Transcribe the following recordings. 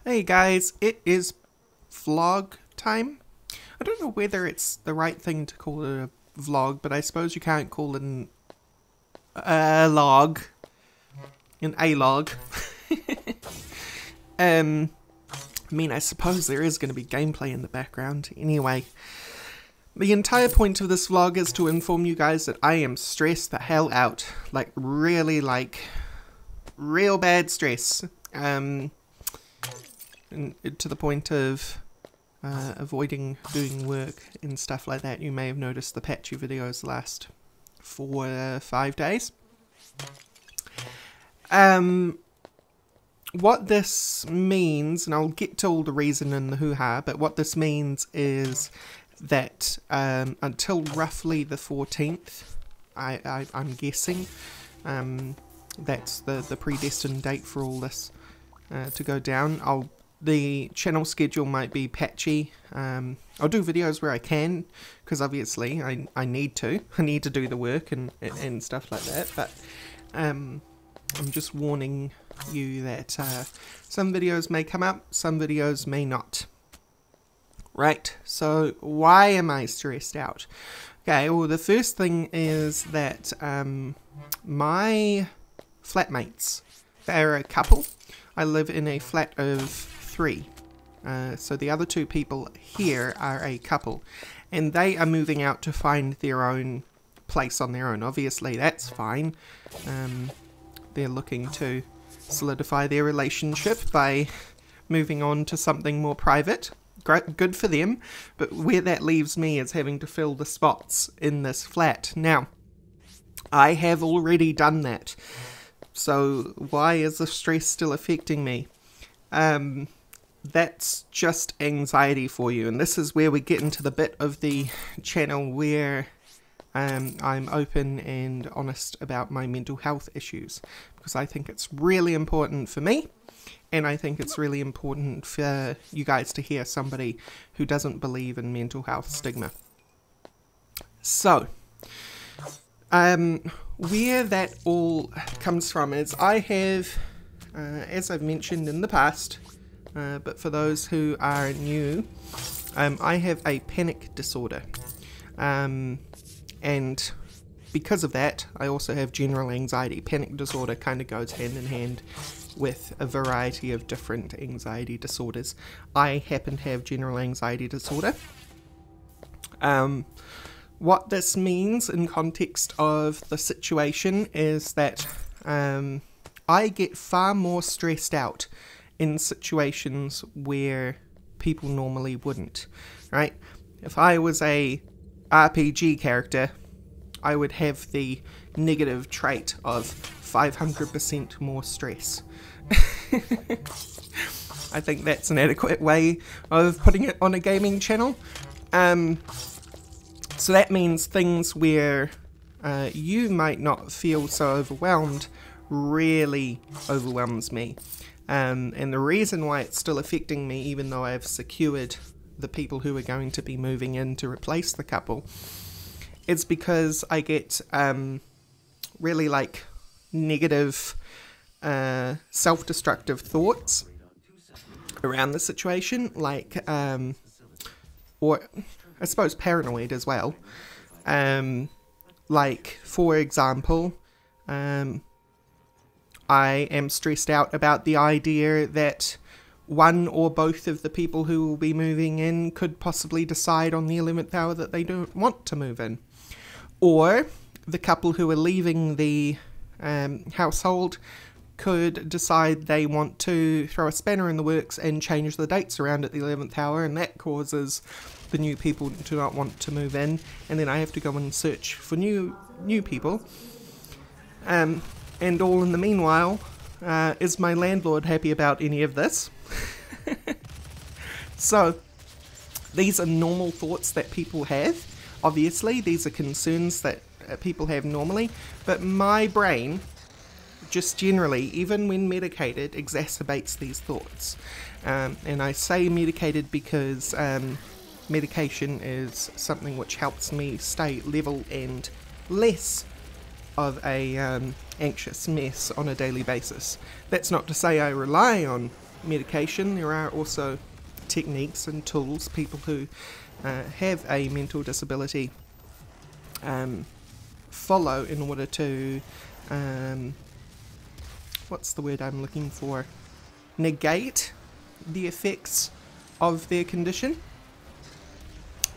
Hey guys, it is vlog time. I don't know whether it's the right thing to call it a vlog, but I suppose you can't call it a log. An A-log. I mean, I suppose there is going to be gameplay in the background. Anyway, the entire point of this vlog is to inform you guys that I am stressed the hell out. Like, really, real bad stress. And to the point of avoiding doing work and stuff like that. You may have noticed the patchy videos the last 4 or 5 days. What this means, and I'll get to all the reason and the hoo-ha, but what this means is that until roughly the 14th, I'm guessing, that's the predestined date for all this to go down. The channel schedule might be patchy. I'll do videos where I can, because obviously I need to. I need to do the work and stuff like that, but I'm just warning you that some videos may come up, some videos may not. Right, so why am I stressed out? Okay, well the first thing is that my flatmates, they're a couple. I live in a flat of 3. So the other 2 people here are a couple. And they are moving out to find their own place on their own. Obviously, that's fine. They're looking to solidify their relationship by moving on to something more private. Great, good for them. But where that leaves me is having to fill the spots in this flat. Now, I have already done that. So why is the stress still affecting me? That's just anxiety for you, and this is where we get into the bit of the channel where I'm open and honest about my mental health issues, because I think it's really important for me, and I think it's really important for you guys to hear somebody who doesn't believe in mental health stigma. So, where that all comes from is I have, as I've mentioned in the past, but for those who are new, I have a panic disorder, and because of that I also have general anxiety. Panic disorder kind of goes hand in hand with a variety of different anxiety disorders. I happen to have general anxiety disorder. What this means in context of the situation is that I get far more stressed out in situations where people normally wouldn't, right? If I was a RPG character, I would have the negative trait of 500% more stress. I think that's an adequate way of putting it on a gaming channel. So that means things where you might not feel so overwhelmed really overwhelms me. And the reason why it's still affecting me, even though I've secured the people who are going to be moving in to replace the couple, is because I get really negative self-destructive thoughts around the situation, or I suppose paranoid as well. For example, I am stressed out about the idea that one or both of the people who will be moving in could possibly decide on the 11th hour that they don't want to move in. Or the couple who are leaving the household could decide they want to throw a spanner in the works and change the dates around at the 11th hour, and that causes the new people to not want to move in, and then I have to go and search for new people. And all in the meanwhile, is my landlord happy about any of this? So, these are normal thoughts that people have. Obviously, these are concerns that people have normally, but my brain, just generally, even when medicated, exacerbates these thoughts. And I say medicated because medication is something which helps me stay level and less of a anxious mess on a daily basis. That's not to say I rely on medication. There are also techniques and tools people who have a mental disability follow in order to, what's the word I'm looking for, negate the effects of their condition.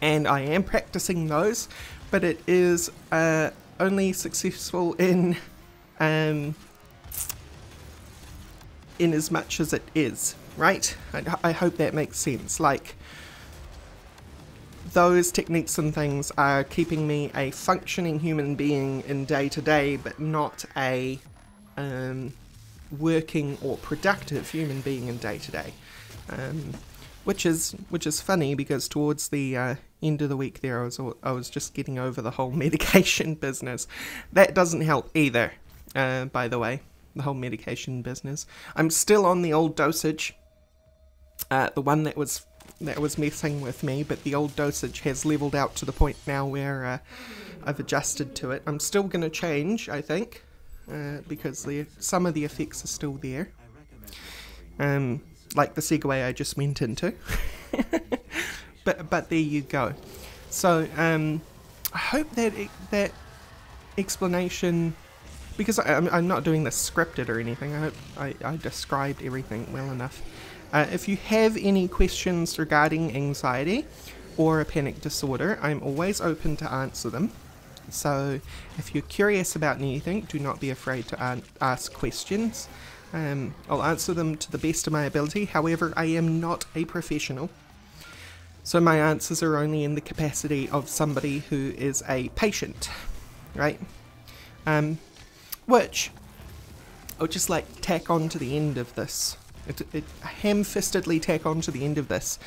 And I am practicing those, but it is only successful in as much as it is, right? I hope that makes sense. Like, those techniques and things are keeping me a functioning human being in day to day, but not a working or productive human being in day to day. Which is funny, because towards the end of the week there, I was just getting over the whole medication business. That doesn't help either, by the way, the whole medication business. I'm still on the old dosage, the one that was messing with me, but the old dosage has leveled out to the point now where I've adjusted to it. I'm still going to change, I think, because some of the effects are still there. Like the segue I just went into. but there you go. So I hope that explanation, because I'm not doing this scripted or anything, I hope I described everything well enough. If you have any questions regarding anxiety or a panic disorder, I'm always open to answer them. So if you're curious about anything, do not be afraid to ask questions. I'll answer them to the best of my ability. However, I am not a professional, so my answers are only in the capacity of somebody who is a patient, right? Which I'll just like tack on to the end of this. Ham-fistedly tack on to the end of this.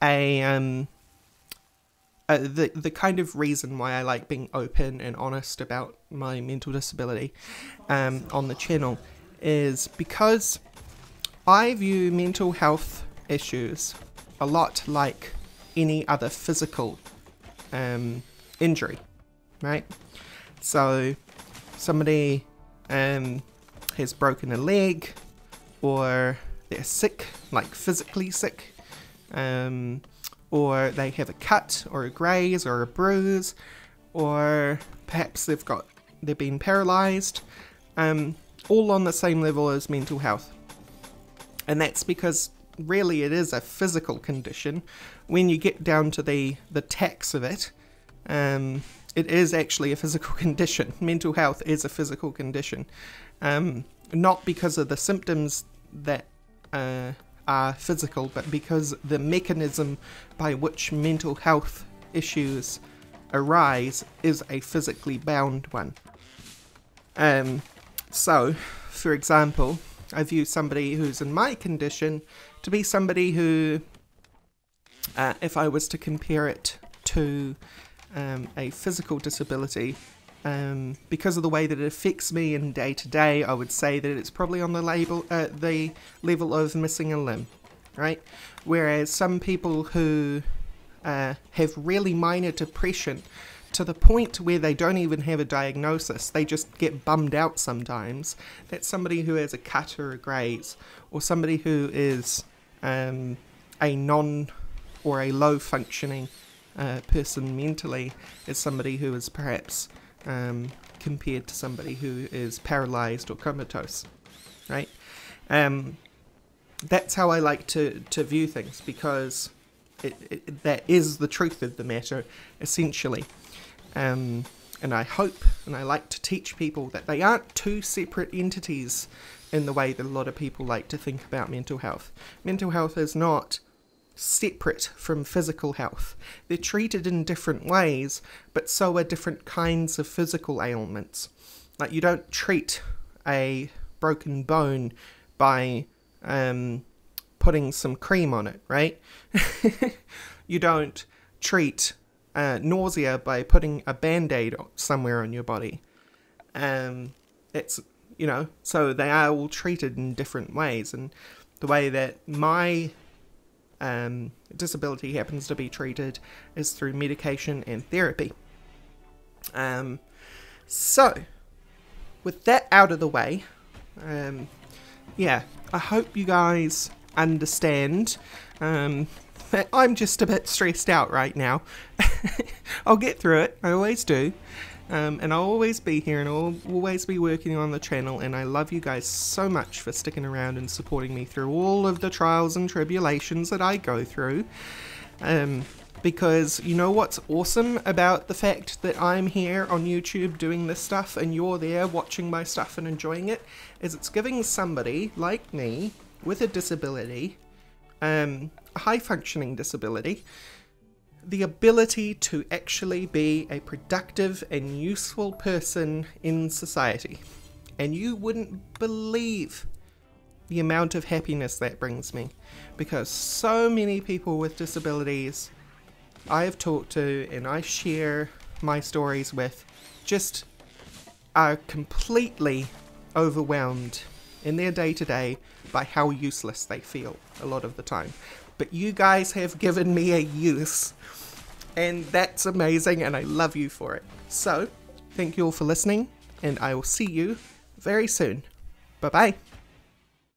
The kind of reason why I like being open and honest about my mental disability on the channel is because I view mental health issues a lot like any other physical injury, right? So somebody has broken a leg, or they're sick, like physically sick, or they have a cut or a graze or a bruise, or perhaps they've been paralyzed, all on the same level as mental health. And that's because really it is a physical condition. When you get down to the tax of it, it is actually a physical condition. Mental health is a physical condition. Not because of the symptoms that are physical, but because the mechanism by which mental health issues arise is a physically bound one. So, for example, I view somebody who's in my condition to be somebody who, if I was to compare it to a physical disability, because of the way that it affects me in day to day, I would say that it's probably on the level of missing a limb, right? Whereas some people who have really minor depression, to the point where they don't even have a diagnosis, they just get bummed out sometimes. That's somebody who has a cut or a graze, or somebody who is a non or a low functioning person mentally, is somebody who is perhaps compared to somebody who is paralyzed or comatose, right? That's how I like to view things, because that is the truth of the matter, essentially. And I hope, and I like to teach people that they aren't two separate entities in the way that a lot of people like to think about mental health. Mental health is not separate from physical health. They're treated in different ways, but so are different kinds of physical ailments. Like, you don't treat a broken bone by putting some cream on it, right? You don't treat nausea by putting a band-aid somewhere on your body. It's, so they are all treated in different ways, and the way that my disability happens to be treated is through medication and therapy. So, with that out of the way, yeah, I hope you guys understand that I'm just a bit stressed out right now. I'll get through it, I always do. And I'll always be here and I'll always be working on the channel, and I love you guys so much for sticking around and supporting me through all of the trials and tribulations that I go through. Because you know what's awesome about the fact that I'm here on YouTube doing this stuff and you're there watching my stuff and enjoying it, is it's giving somebody like me with a disability, a high functioning disability, the ability to actually be a productive and useful person in society. And you wouldn't believe the amount of happiness that brings me, because so many people with disabilities I have talked to and I share my stories with just are completely overwhelmed in their day-to-day by how useless they feel a lot of the time. But you guys have given me a use, and that's amazing, and I love you for it. So, thank you all for listening, and I will see you very soon. Bye-bye.